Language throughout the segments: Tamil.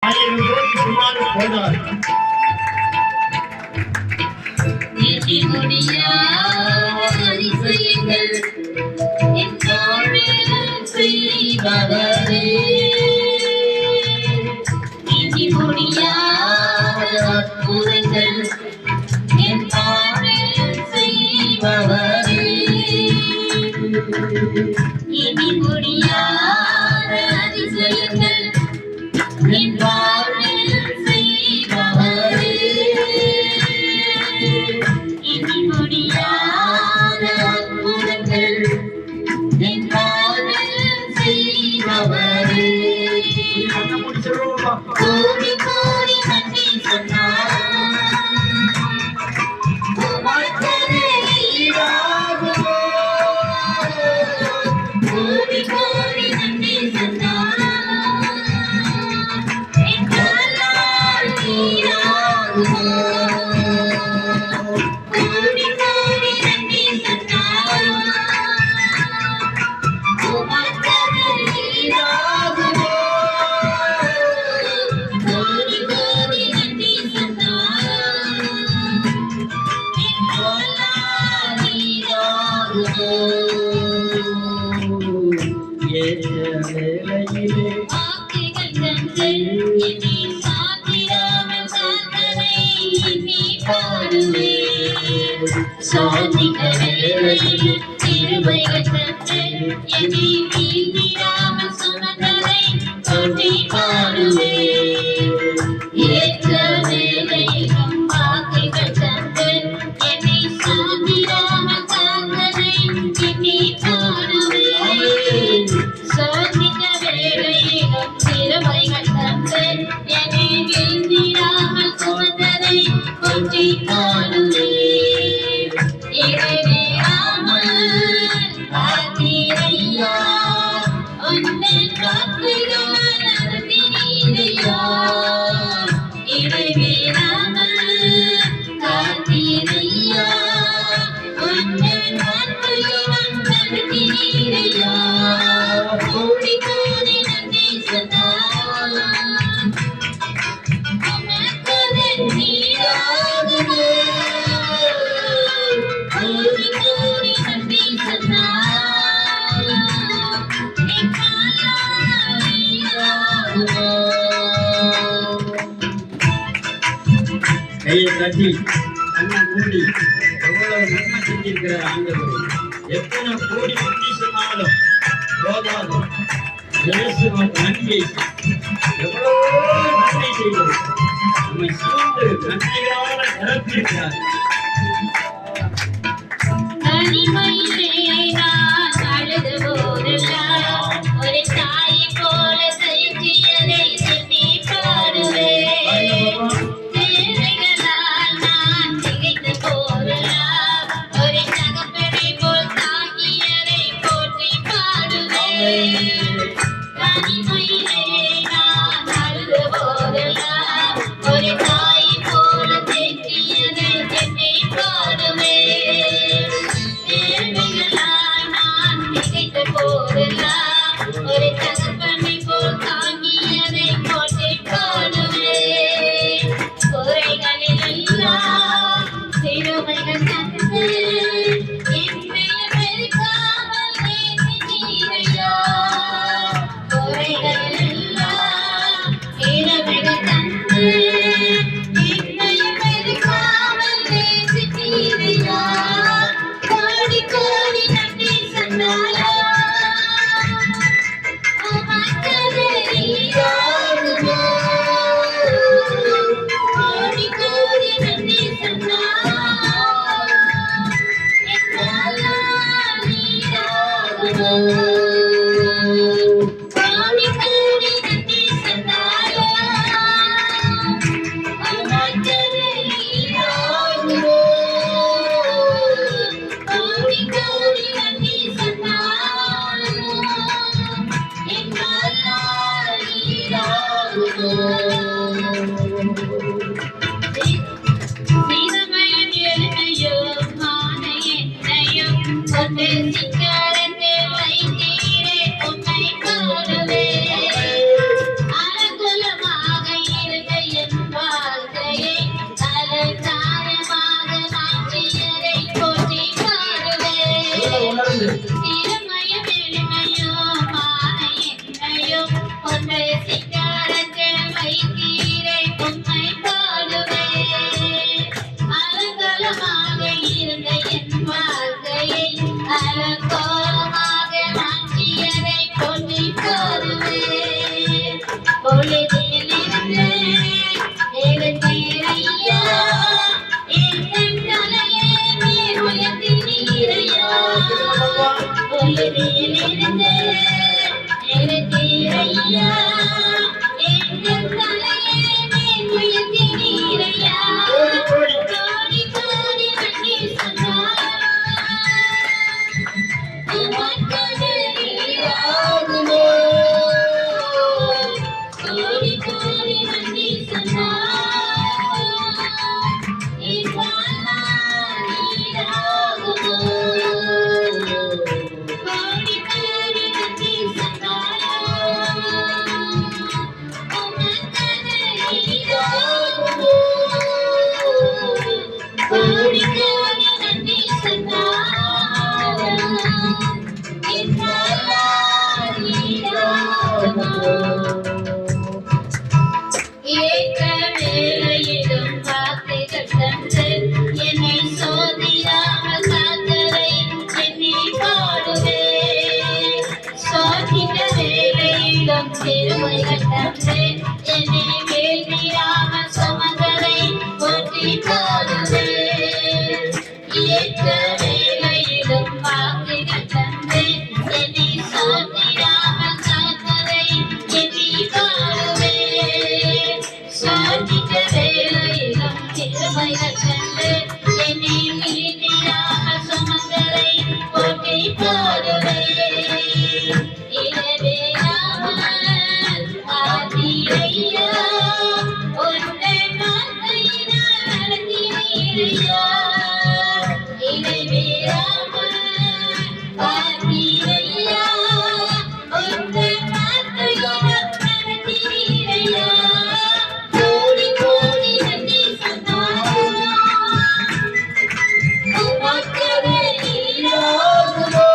1000 கோடி சொன்னாலும் போதாது. செய்பவரே இனி முடியாத அற்புதங்கள் என் வாழ்வில் செய்பவரே இனி முடியாத அதிசயங்கள் என் வாழ்வில் செய்பவரே இனி முடியாத அற்புதங்கள் என் வாழ்வில் செய்பவரே கோடி கோடி நன்றி சொன்னார் உமக்கது ஈடாகுமோ கோடி கோடி நன்றி சொன்னார் என்னால் ஈடாகுமோ கோடி கோடி நன்றி சொன்னார் உமக்கது ஈடாகுமோ கோடி கோடி நன்றி சொன்னார் என்னால் ஈடாகுமோ வாக்குகள் தந்து இனி சாத்திராமல் சாத்தனை இனி பாடுவேன் சாதிக்க வேளையில் திருமைகள் தந்து இனி வீழ்ந்திடாமல் சுமந்தனை போற்றி பாடுவேன் ஏற்ற வேளையிலும் வாக்குகள் தந்து என்னை சாத்திராமல் சாத்தனை இனி பாடுவேன் சோதிக்க வேளையிலும் திருமைகள் தந்து என்னை வீழ்ந்திடாமல் சுமந்தனை போற்றி பாடுவேன் இடைவேறாமல் காத்தீரையா உந்தன் வாக்குகளால் நடத்தினீரையா இடைவேறாமல் காத்தீரையா உந்தன் வாக்குகளால் நடத்தினீரையா கோடி கோடி நன்றி சொன்னார் உமக்கது ஈடாகுமோ கோடி கோடி நன்றி சொன்னார் என்னால் ஈடாகுமோ கையை தட்டி கண்ணை மூடி எவ்வளவு நன்மை செஞ்சிருக்கிறார் ஆண்டவர். எத்தனை கோடி நன்றி சொன்னாலும் போதாது. இயேசுவின் நன்மை எவ்வளவோ நன்மை செய்வது நம்மை சூழ்ந்து நன்மையான நிரப்பியிருக்கிறார். தனிமையிலே நான் அழுது போதெல்லாம் ஒரு தாயை போல தயங்கியதை எண்ணி பாடுவேன் தேவைகளால் நான் திகைத்து போதெல்லாம் ஒரு தகப்பனை போல் தாங்கியதை போற்றி பாடுவேன் தனிமையிலே நான் அழுது போதெல்லாம் ஒரு தாயை போல தேற்றியதை எண்ணி பாடுவேன் தேவைகளால் நான் திகைத்து போதெல்லாம் ஒரு தகப்பனை போல் தாங்கியதை போற்றி பாடுவேன் குறைகளில் எல்லாம் சிறுமைகள் தந்து என்னை வெறுக்காமல் நேசித்தீரையா குறைகளில் எல்லாம் சிறுமைகள் தந்து என்னை வெறுக்காமல் நேசித்தீரையா கோடி கோடி நன்றி சொன்னாரா உமக்கது ஈடாகுமோ கோடி கோடி நன்றி சொன்னார் என்னால் ஈடாகுமோ கோடி கோடி நன்றி சொன்னாரா உமக்கது ஈடாகுமோ கோடி கோடி நன்றி சொன்னார் என்னால் ஈடாகுமோ சிறுமையும் எளிமையும் மான என்னையும் கொண்டு சிங்காரத்தில் வைத்தீரே உம்மை பாடுவேன் அலங்குலமாக தாய்கள் கண்டு என்னை மிகுதியாக சுமந்ததை போற்றி பாடுவே இரவேராமல் ஆதிரையா உன்னை வார்த்தையினால் நடத்தினீரையா இரவேராமல் ஆதிரையா உன்னை வார்த்தையினால் நடத்தினீரையா கோடி கோடி நன்றி சொன்னாலும் உமக்கவே ஈடாகுமோ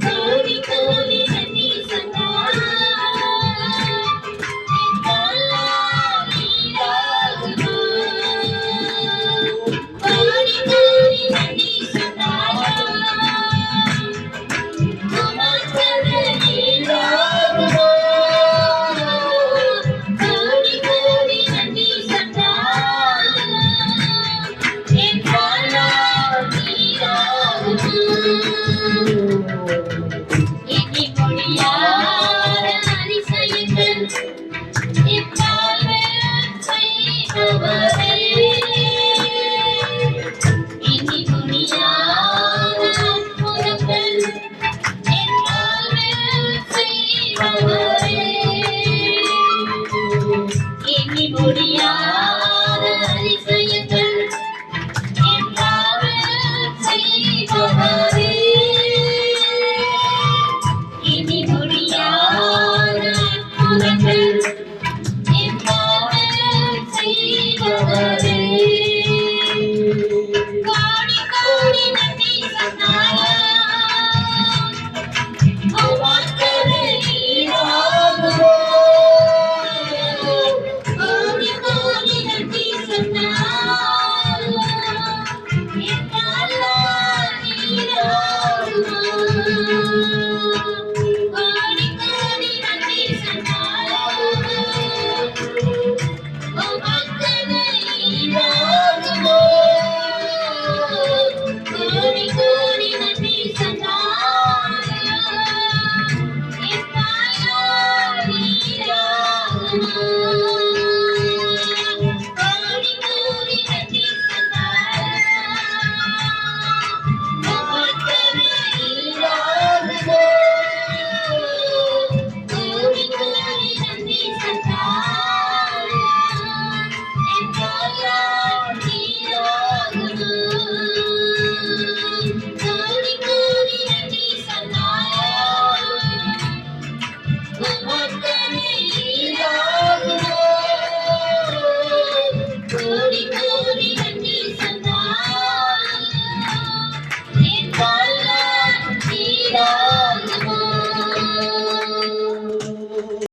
கோடி கோடி நன்றி சொன்னாலும் என்னால் ஈடாகுமோ கோடி கோடி நன்றி சொன்னாலும் உமக்கவே ஈடாகுமோ கோடி கோடி நன்றி சொன்னாலும் என்னால் ஈடாகுமோ எண்ணி முடியாத அதிசயங்கள் இப்பாழ்வில் செய்பவரே எண்ணி முடியாத அற்புதங்கள் என் வாழ்வில் செய்பவரே எண்ணி முடியாத அதிசயங்கள் என் வாழ்வில் செய்பவரே எண்ணி முடியாத அற்புதங்கள் என் வாழ்வில் செய்பவரே கோடி கோடி நன்றி சொன்னாலும் உமக்கவே ஈடாகுமோ கோடி கோடி நன்றி சொன்னாலும் என்னால் ஈடாகுமோ கோடி கோடி நன்றி சொன்னாலும் உமக்கவே ஈடாகுமோ கோடி கோடி நன்றி சொன்னாலும் என்னால் ஈடாகுமோ